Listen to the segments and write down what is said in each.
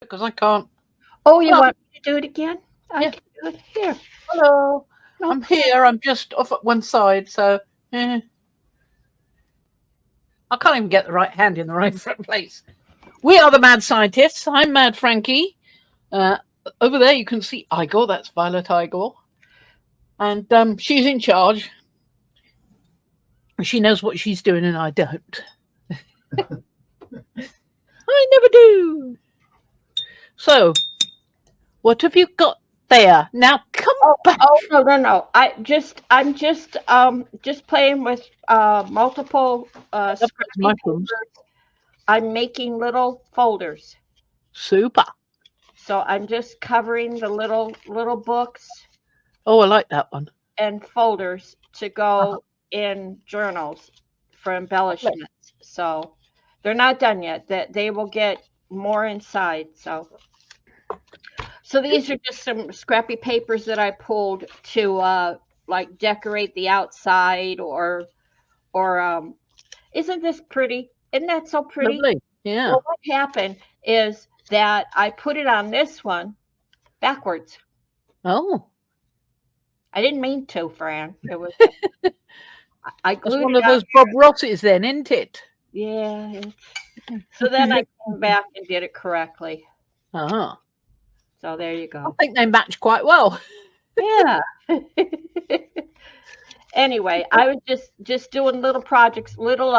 because I can't. Oh, you Well, want me to do it again? I yeah. can do it here. Hello. No I'm here. I'm just off at one side, so I can't even get the right hand in the right place. We are the Mad Scientists. I'm Mad Frankie. Over there, you can see Igor. That's Violet Igor, and she's in charge. She knows what she's doing, and I don't. I never do. So, what have you got there? Now, come back. No. I'm just playing with multiple That's scrappy my papers. I'm making little folders. Super. So I'm just covering the little books Oh, I like that one. and folders to go in journals for embellishments. So they're not done yet. That they will get more inside. So these are just some scrappy papers that I pulled to like decorate the outside or isn't this pretty? Isn't that so pretty? Lovely. Yeah. Well, what happened is that I put it on this one backwards. Oh. I didn't mean to, Fran. It was I That's glued one it of those on. Bob Rosses then, isn't it? Yeah. So then I came back and did it correctly. Ah. So there you I go. think they match quite well. Yeah. Anyway, I was just doing little projects, little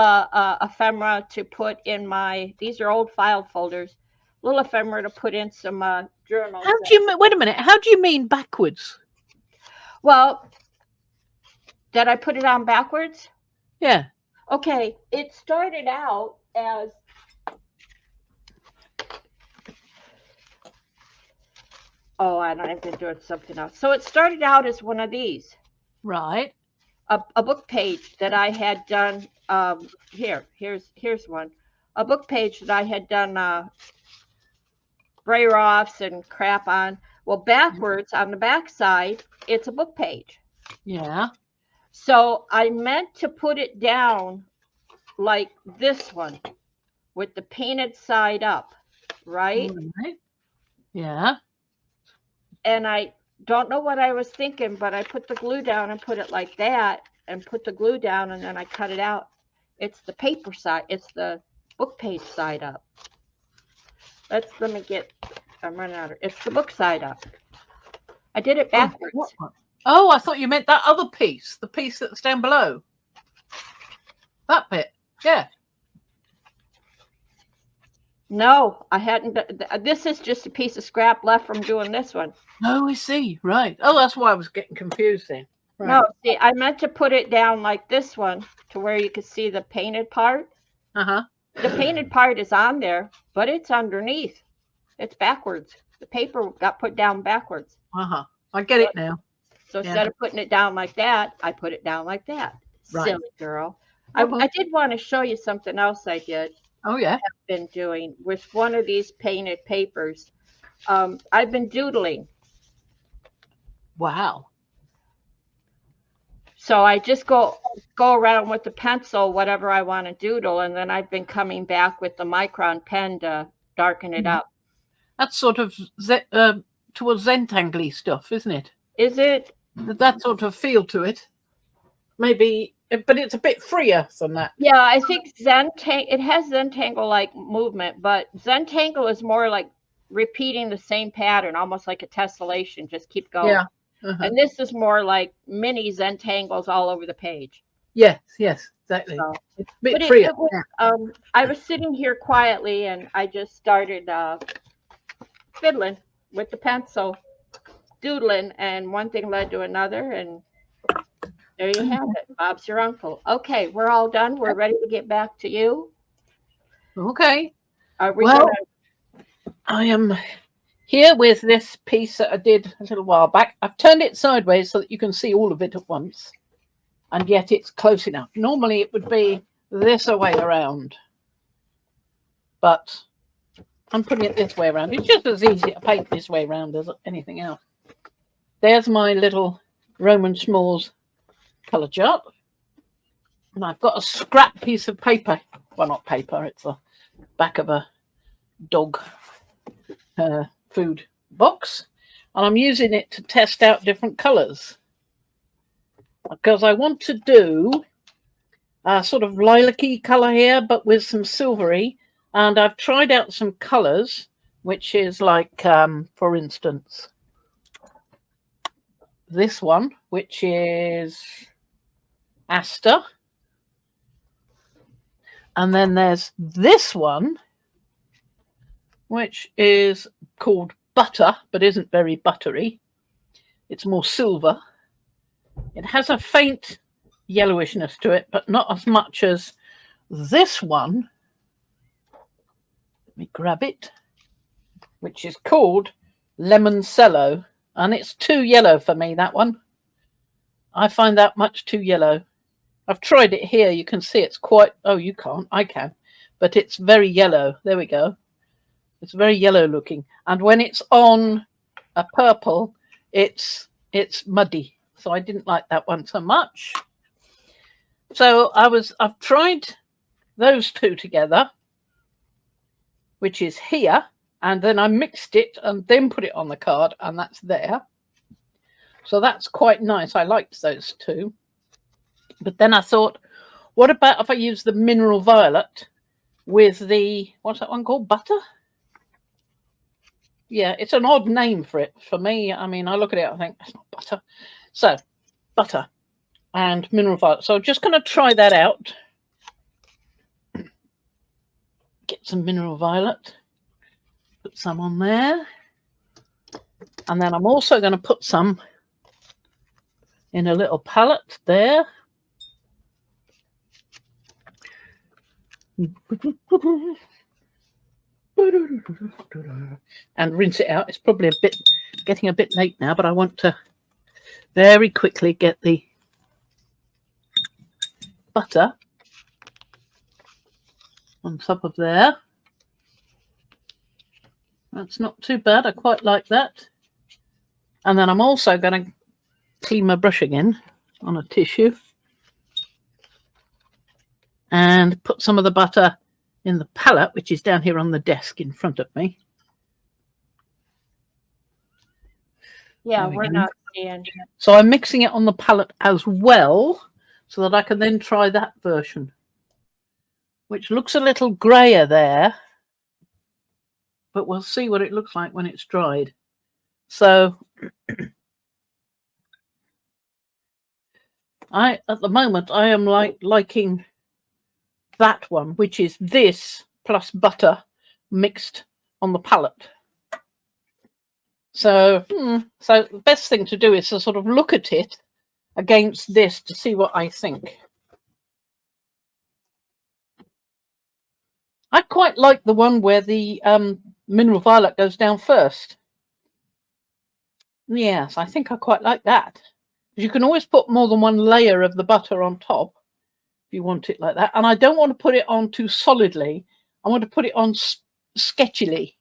ephemera to put in my. These are old file folders. Little ephemera to put in some journals. How do you wait a minute? How do you mean backwards? Well, did I put it on backwards? Yeah. Okay, it started out as and I've been doing something else. So it started out as one of these. Right. A book page that I had done. Here's one. A book page that I had done brayer offs and crap on. Well, backwards on the back side, it's a book page. Yeah. So I meant to put it down like this one with the painted side up, right? Right. Yeah. And I don't know what I was thinking, but I put the glue down and put it like that and put the glue down and then I cut it out. It's the paper side. It's the book page side up. I'm running out of, it's the book side up. I did it backwards. Oh, I thought you meant that other piece, the piece that's down below. That bit. Yeah. No, I hadn't. This is just a piece of scrap left from doing this one. Oh, I see. Right. Oh, that's why I was getting confused then. Right. No, see, I meant to put it down like this one to where you could see the painted part. Uh-huh. The painted part is on there, but it's underneath. It's backwards. The paper got put down backwards. Uh-huh. I get it now. So instead of putting it down like that, I put it down like that. Right. Silly girl. I did want to show you something else I did. Oh, yeah. I've been doing with one of these painted papers. I've been doodling. Wow. So I just go around with the pencil, whatever I want to doodle, and then I've been coming back with the micron pen to darken it up. That's sort of towards Zentangle stuff, isn't it? Is it? That sort of feel to it. Maybe, but it's a bit freer than that. Yeah, I think it has Zentangle-like movement, but Zentangle is more like repeating the same pattern, almost like a tessellation, just keep going. Yeah. Uh-huh. And this is more like mini Zentangles all over the page. Yes, exactly. So, it's a bit freer. I was sitting here quietly and I just started fiddling with the pencil, doodling, and one thing led to another, and there you have it. Bob's your uncle. Okay, we're all done. We're ready to get back to you. Okay. Well, I am here with this piece that I did a little while back. I've turned it sideways so that you can see all of it at once, and yet it's close enough. Normally it would be this way around, but I'm putting it this way around. It's just as easy to paint this way around as anything else. There's my little Roman Smalls colour chart, and I've got a scrap piece of paper. Well, not paper, it's the back of a dog food box, and I'm using it to test out different colours because I want to do a sort of lilac-y colour here, but with some silvery. And I've tried out some colours, which is like, for instance, this one, which is Aster. And then there's this one, which is called Butter, but isn't very buttery. It's more silver. It has a faint yellowishness to it, but not as much as this one. Let me grab it, which is called Lemoncello, and it's too yellow for me, that one. I find that much too yellow. I've tried it here. You can see it's quite, oh, you can't, I can, but it's very yellow. There we go. It's very yellow looking. And when it's on a purple, it's muddy. So I didn't like that one so much. So I've tried those two together, which is here, and then I mixed it and then put it on the card, and that's there. So that's quite nice. I liked those two. But then I thought, what about if I use the mineral violet with the, what's that one called? Butter? Yeah, it's an odd name for it. For me, I mean, I look at it, I think, that's not butter. So, butter and mineral violet. So I'm just going to try that out. Get some mineral violet. Put some on there. And then I'm also going to put some in a little palette there. And rinse it out. It's probably getting a bit late now, but I want to very quickly get the butter on top of there. That's not too bad. I quite like that. And then I'm also going to clean my brush again on a tissue and put some of the butter in the palette, which is down here on the desk in front of me. Yeah, we're not seeing. So I'm mixing it on the palette as well, so that I can then try that version, which looks a little grayer there, but we'll see what it looks like when it's dried. So at the moment, I am liking that one, which is this plus butter mixed on the palette. So the best thing to do is to sort of look at it against this to see what I think. I quite like the one where the mineral violet goes down first. Yes, I think I quite like that. You can always put more than one layer of the butter on top if you want it like that. And I don't want to put it on too solidly. I want to put it on sketchily,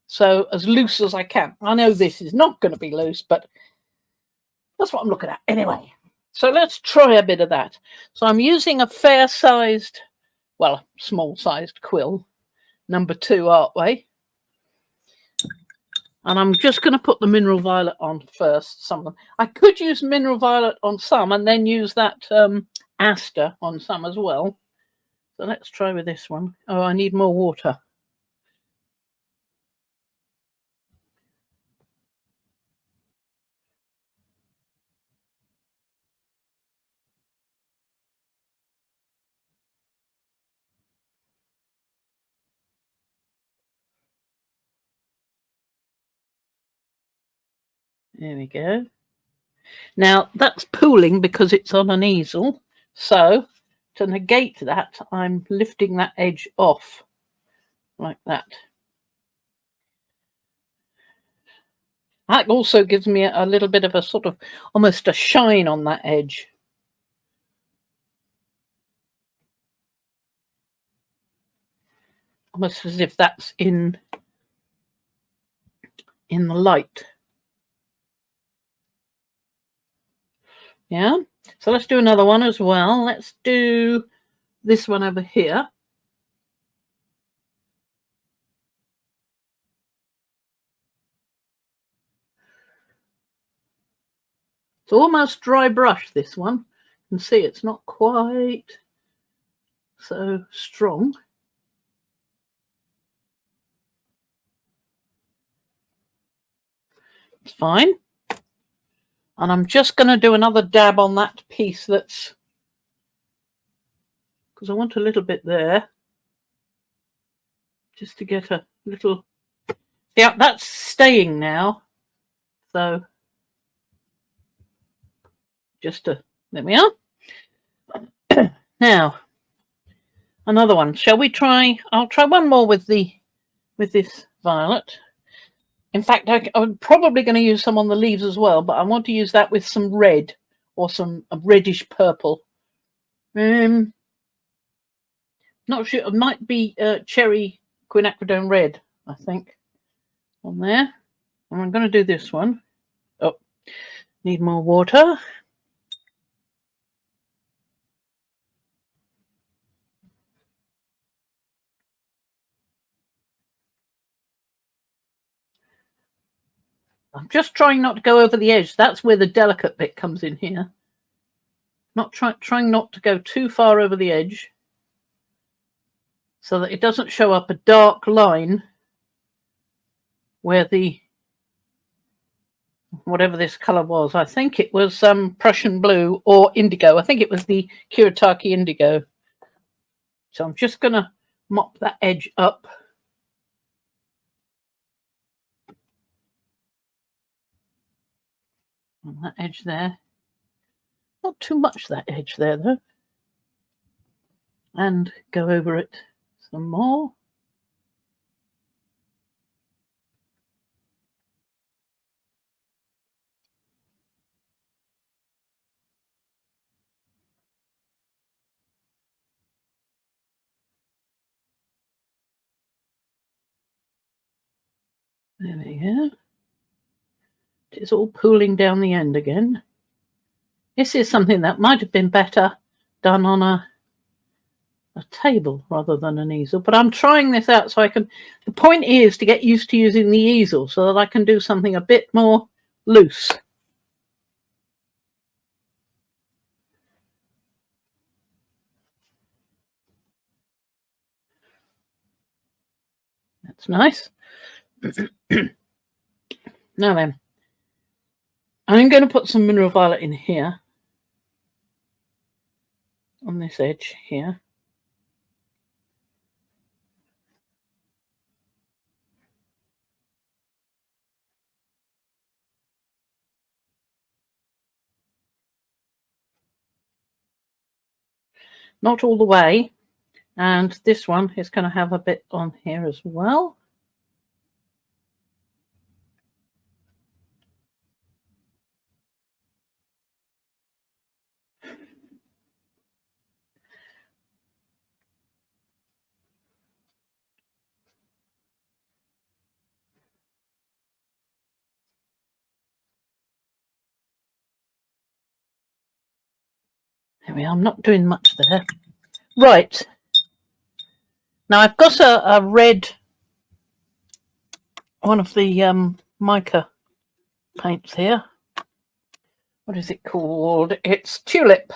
so as loose as I can. I know this is not going to be loose, but that's what I'm looking at anyway. So let's try a bit of that. So I'm using a fair-sized, well, small-sized quill, number 2 Artway. And I'm just going to put the mineral violet on first, some of them. I could use mineral violet on some and then use that Aster on some as well. So let's try with this one. Oh, I need more water. There we go. Now that's pooling because it's on an easel. So to negate that, I'm lifting that edge off like that. That also gives me a little bit of a sort of almost a shine on that edge. Almost as if that's in the light. Yeah, so let's do another one as well. Let's do this one over here. almost dry brush, this one. You can see it's not quite so strong. It's fine. And I'm just going to do another dab on that piece that's, because I want a little bit there, just to get a little, yeah, that's staying now. So just to, there we are. Now, another one. Shall we try, I'll try one more with this violet. In fact, I'm probably going to use some on the leaves as well, but I want to use that with some red or some reddish purple. Not sure. It might be cherry quinacridone red, I think, on there. And I'm going to do this one. Oh, need more water. I'm just trying not to go over the edge. That's where the delicate bit comes in here. Not trying not to go too far over the edge, so that it doesn't show up a dark line where the, whatever this color was, I think it was Prussian blue or indigo. I think it was the Kuretake indigo. So I'm just going to mop that edge up. On that edge there. Not too much that edge there though. And go over it some more. There we go. It's all pooling down the end again. This is something that might have been better done on a table rather than an easel, but I'm trying this out so I can, the point is to get used to using the easel so that I can do something a bit more loose. That's nice. Now then, I'm going to put some mineral violet in here on this edge here. Not all the way, and this one is going to have a bit on here as well. There we are. I'm not doing much there. Right. Now I've got a red, one of the mica paints here. What is it called? It's Tulip.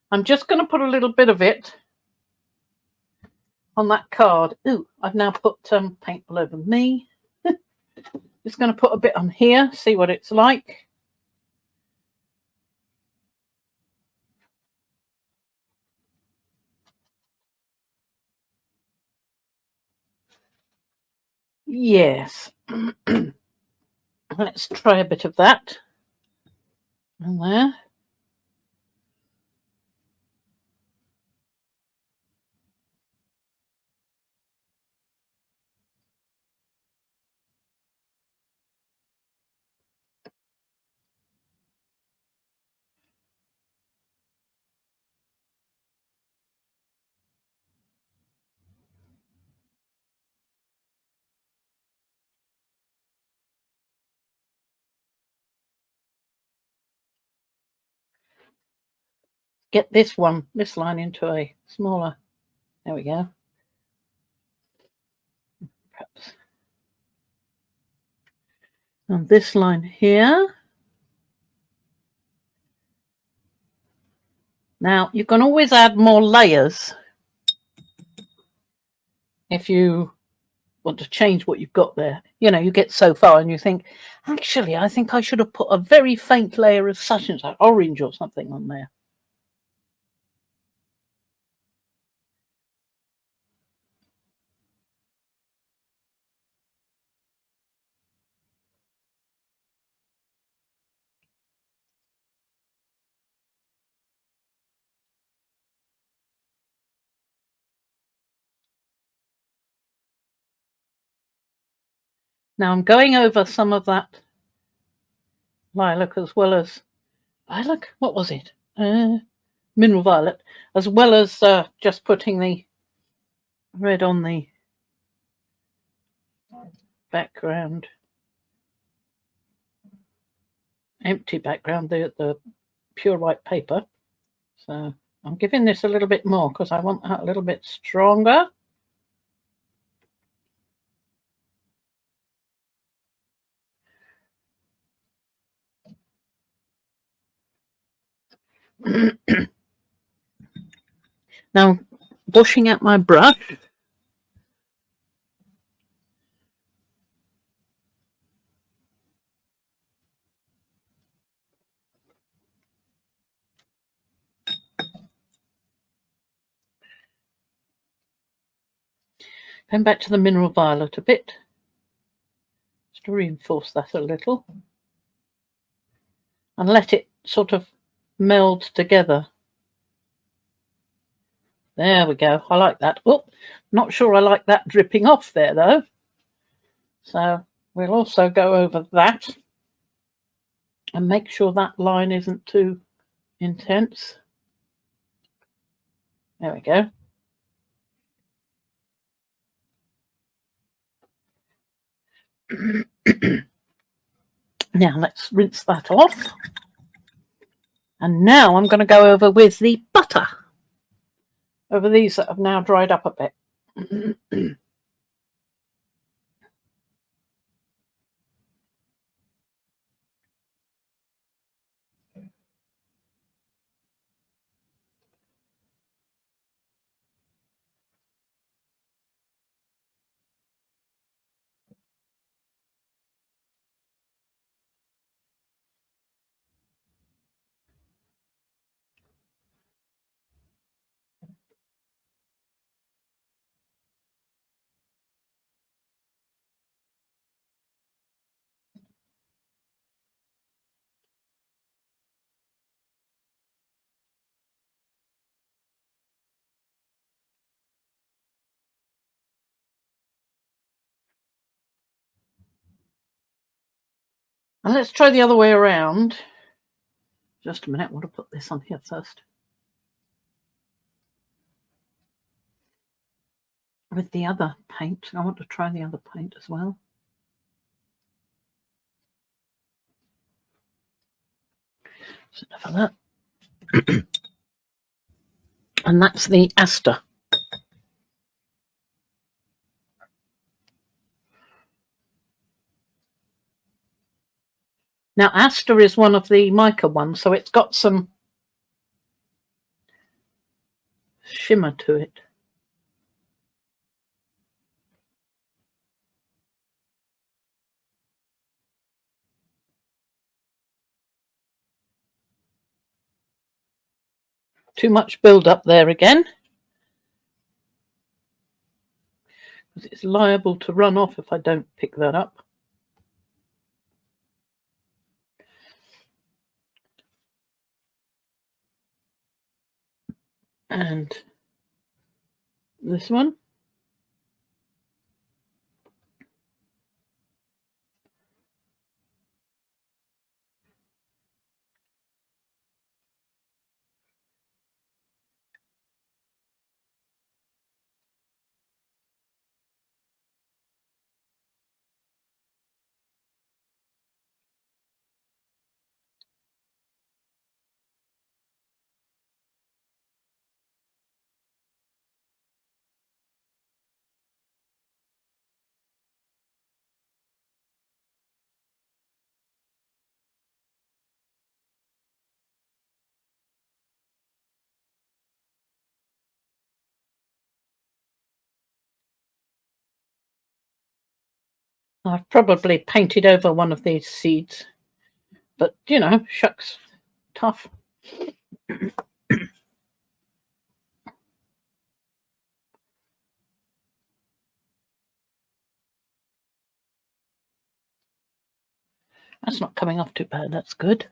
I'm just going to put a little bit of it on that card. Ooh, I've now put paint all over me. Just going to put a bit on here, see what it's like. Yes. Let's try a bit of that. And there. Get this line into a smaller. There we go. Perhaps. And this line here. Now, you can always add more layers if you want to change what you've got there. You know, you get so far and you think, actually, I think I should have put a very faint layer of such and such, orange or something on there. Now I'm going over some of that lilac as well as lilac. What was it? Mineral violet, as well as just putting the red on the background, empty background, the pure white paper. So I'm giving this a little bit more because I want that a little bit stronger. Now, washing out my brush. Then back to the mineral violet a bit, just to reinforce that a little. And let it sort of meld together. There we go. I like that. Oh, not sure I like that dripping off there though. So we'll also go over that and make sure that line isn't too intense. There we go. Now let's rinse that off. And now I'm going to go over with the butter over these that have now dried up a bit. And let's try the other way around. Just a minute, I want to put this on here first. With the other paint, I want to try the other paint as well. So enough of that. And that's the Aster. Now, Aster is one of the mica ones, so it's got some shimmer to it. Too much build up there again, because it's liable to run off if I don't pick that up. And this one. I've probably painted over one of these seeds, but you know, shucks, tough. That's not coming off too bad. That's good.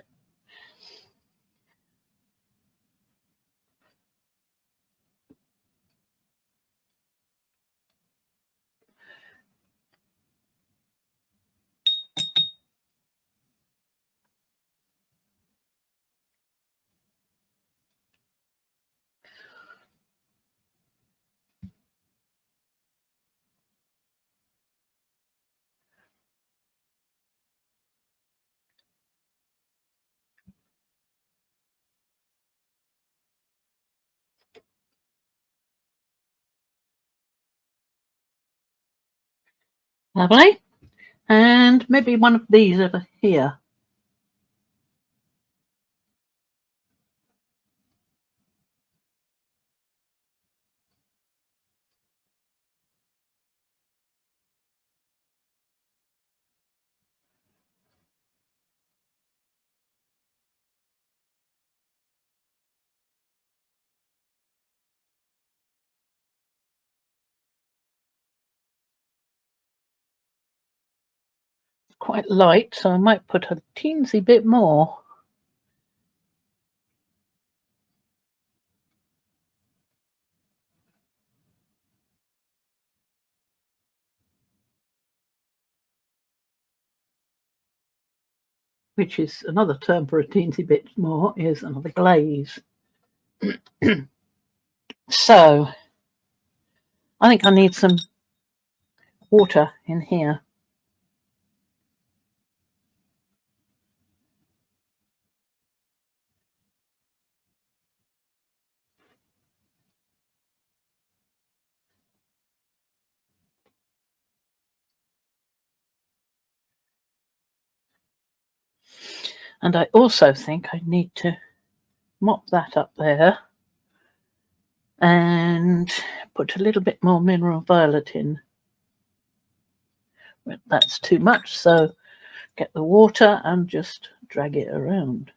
Lovely. And maybe one of these over here. Quite light, so I might put a teensy bit more. Which is another term for a teensy bit more, is another glaze. So I think I need some water in here. And I also think I need to mop that up there and put a little bit more mineral violet in. That's too much, so get the water and just drag it around.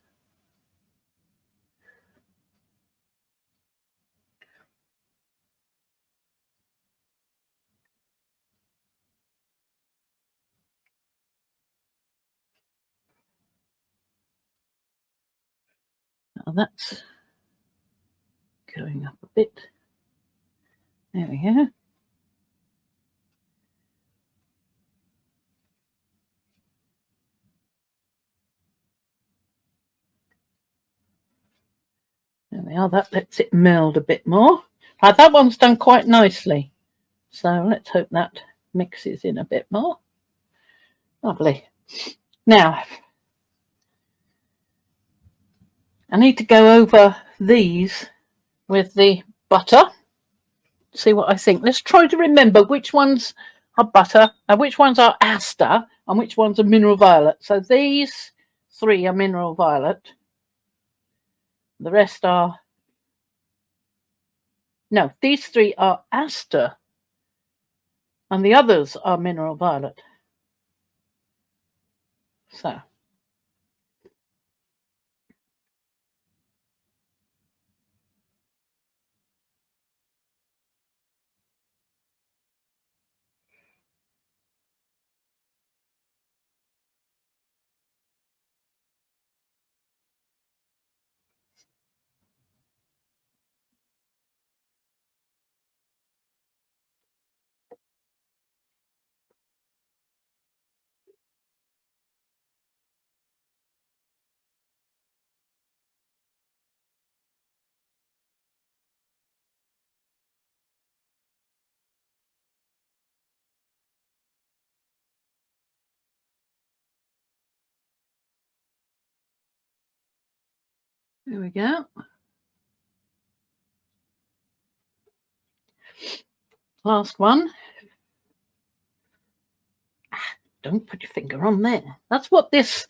Now that's going up a bit. There we go. There we are. That lets it meld a bit more. Right, that one's done quite nicely. So let's hope that mixes in a bit more. Lovely. Now, I need to go over these with the butter. See what I think. Let's try to remember which ones are butter and which ones are aster and which ones are mineral violet. So these three are mineral violet. The rest are... No, these three are aster and the others are mineral violet. So... There we go. Last one. Don't put your finger on there. That's what this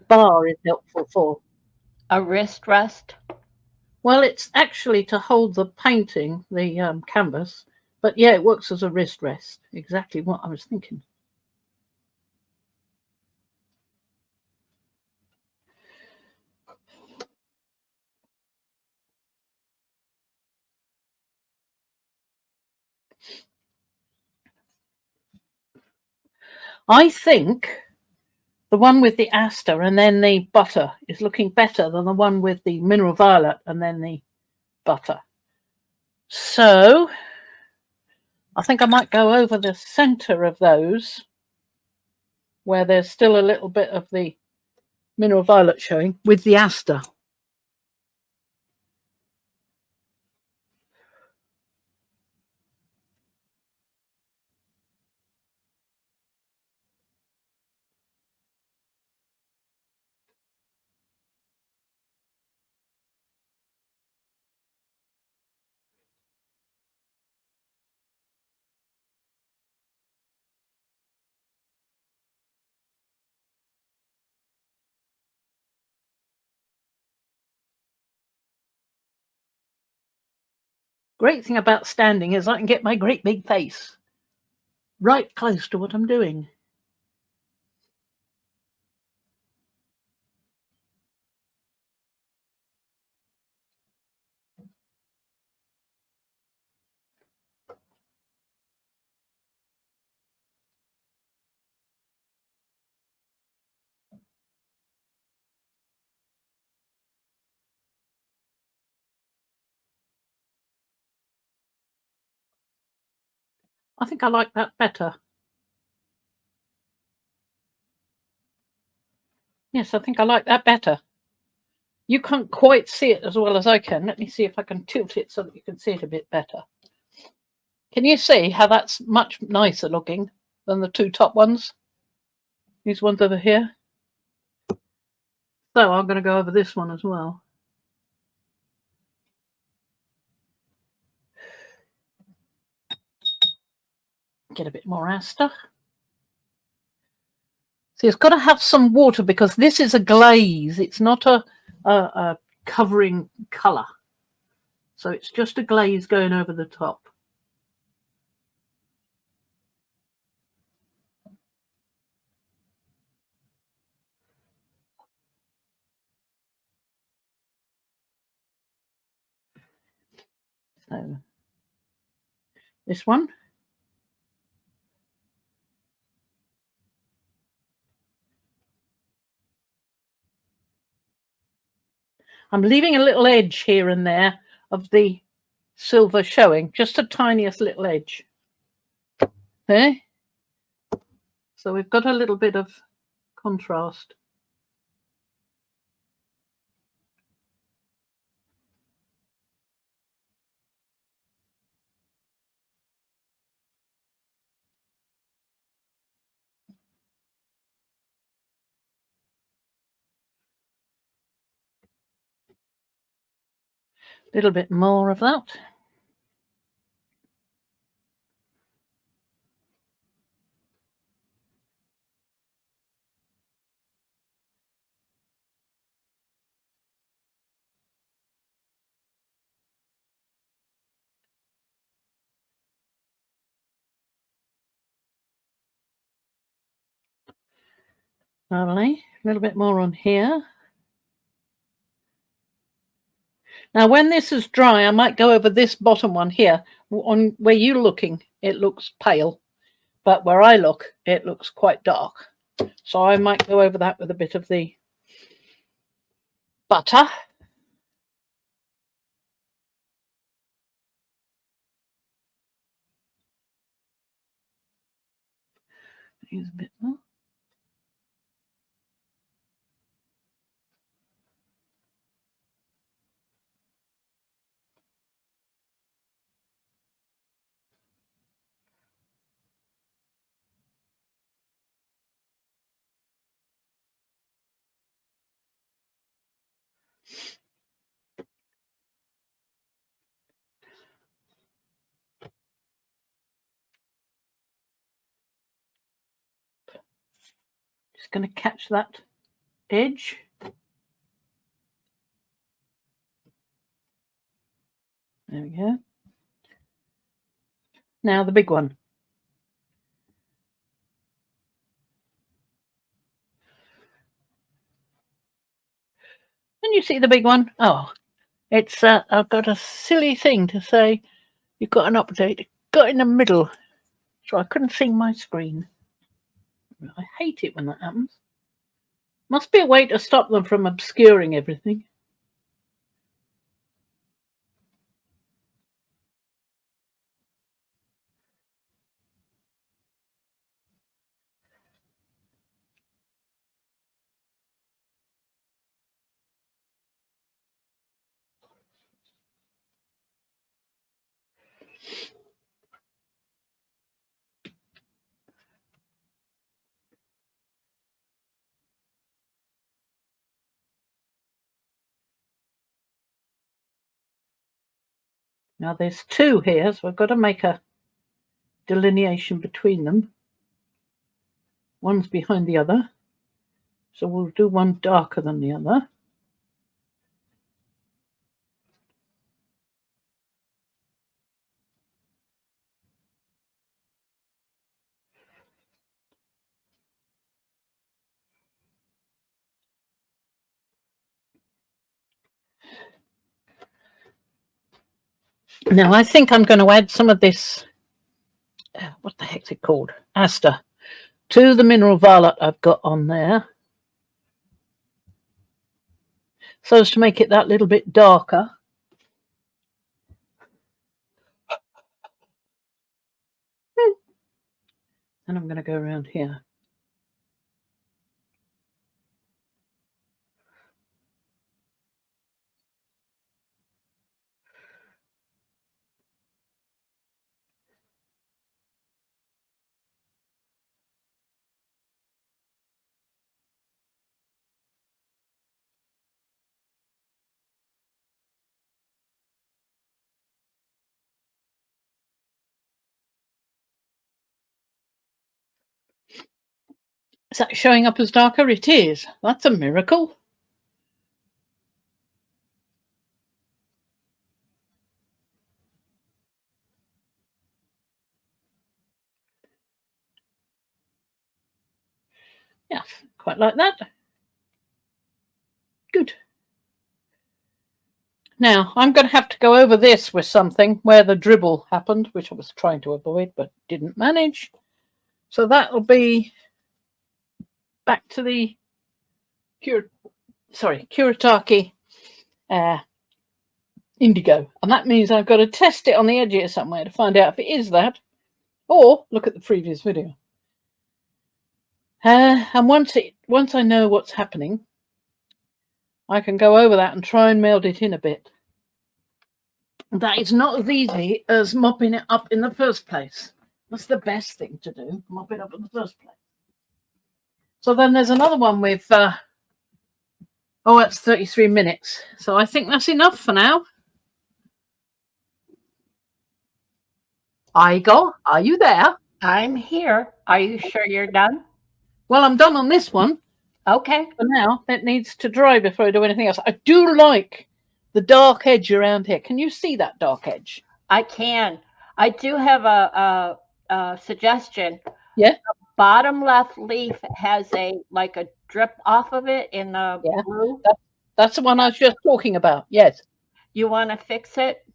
bar is helpful for. A wrist rest. Well, it's actually to hold the painting, the canvas, but yeah, it works as a wrist rest. Exactly what I was thinking. I think the one with the aster and then the butter is looking better than the one with the mineral violet and then the butter. So I think I might go over the center of those where there's still a little bit of the mineral violet showing with the aster. Great thing about standing is I can get my great big face right close to what I'm doing. I think I like that better. Yes, I think I like that better. You can't quite see it as well as I can. Let me see if I can tilt it so that you can see it a bit better. Can you see how that's much nicer looking than the two top ones? These ones over here. So I'm going to go over this one as well. Get a bit more aster. See, it's got to have some water because this is a glaze. It's not a covering colour. So it's just a glaze going over the top. So this one. I'm leaving a little edge here and there of the silver showing, just a tiniest little edge. There. So we've got a little bit of contrast. A little bit more of that. Lovely. A little bit more on here. Now, when this is dry, I might go over this bottom one here. On where you're looking, it looks pale, but where I look, it looks quite dark. So I might go over that with a bit of the butter. Use a bit more. Just going to catch that edge. There we go. Now the big one. Can you see the big one? Oh, it's I've got a silly thing to say. You've got an update. It got in the middle, so I couldn't see my screen. I hate it when that happens. Must be a way to stop them from obscuring everything. Now there's two here, so I've got to make a delineation between them. One's behind the other, so we'll do one darker than the other. Now I think I'm going to add some of this, what the heck's it called? Aster, to the mineral violet I've got on there, so as to make it that little bit darker. And I'm going to go around here. Is that showing up as darker? It is. That's a miracle. Yeah, quite like that. Good. Now, I'm going to have to go over this with something where the dribble happened, which I was trying to avoid, but didn't manage. So that'll be back to the Kuretake Indigo. And that means I've got to test it on the edge here somewhere to find out if it is that, or look at the previous video. And once I know what's happening, I can go over that and try and meld it in a bit. That is not as easy as mopping it up in the first place. That's the best thing to do, mop it up in the first place. So then there's another one with, it's 33 minutes. So I think that's enough for now. Igor, are you there? I'm here. Are you sure you're done? Well, I'm done on this one. Okay. For now, it needs to dry before I do anything else. I do like the dark edge around here. Can you see that dark edge? I can. I do have a suggestion. Yeah. The bottom left leaf has a drip off of it in the blue. That's the one I was just talking about. Yes. You want to fix it?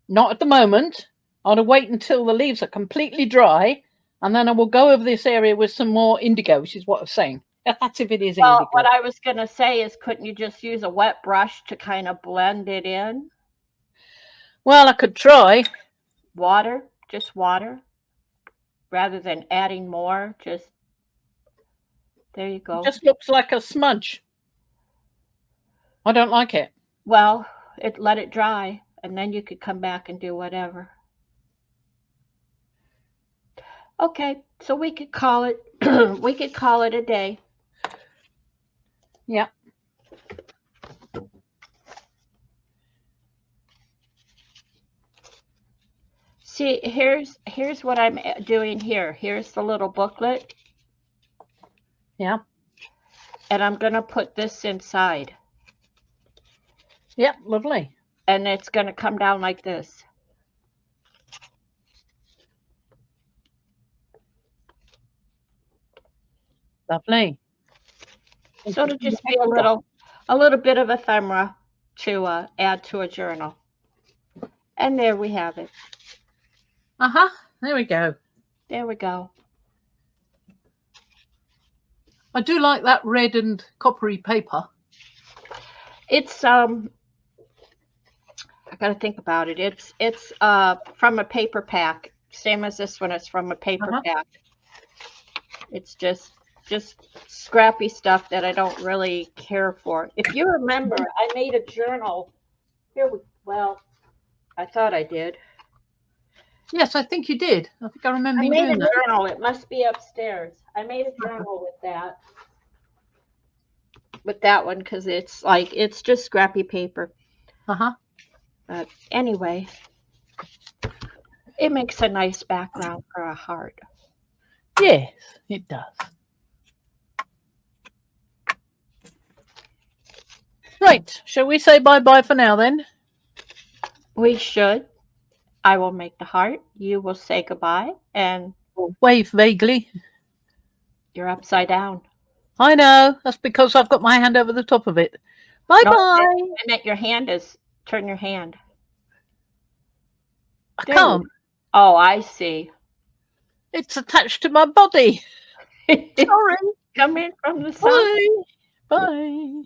Not at the moment. I want to wait until the leaves are completely dry, and then I will go over this area with some more indigo, which is what I was saying. That's if it is indigo. Well, what I was going to say is, couldn't you just use a wet brush to kind of blend it in? Well, I could try. Water, just water, rather than adding more. Just there you go. It just looks like a smudge. I don't like it. Well, let it dry, and then you could come back and do whatever. Okay, so we could call it we could call it a day. Yeah. See, here's what I'm doing here. Here's the little booklet. Yeah. And I'm going to put this inside. Yep, lovely. and it's going to come down like this. Lovely. So it'll just be a little bit of ephemera to add to a journal. And there we have it. There we go. There we go. I do like that red and coppery paper. It's I gotta think about it. It's from a paper pack. Same as this one. It's from a paper pack. It's just scrappy stuff that I don't really care for. If you remember, I made a journal. Well, I thought I did. Yes, I think you did. I think I remember you doing doing that. Journal. It must be upstairs. I made a journal with that. With that one, because it's just scrappy paper. But anyway, it makes a nice background for a heart. Yes, it does. Right, shall we say bye-bye for now then? We should. I will make the heart. You will say goodbye, and wave vaguely. You're upside down. I know. That's because I've got my hand over the top of it. Bye-bye. No, I meant your hand is. Turn your hand. I can't. Oh, I see. It's attached to my body. Sorry. Come in from the side. Bye. Bye.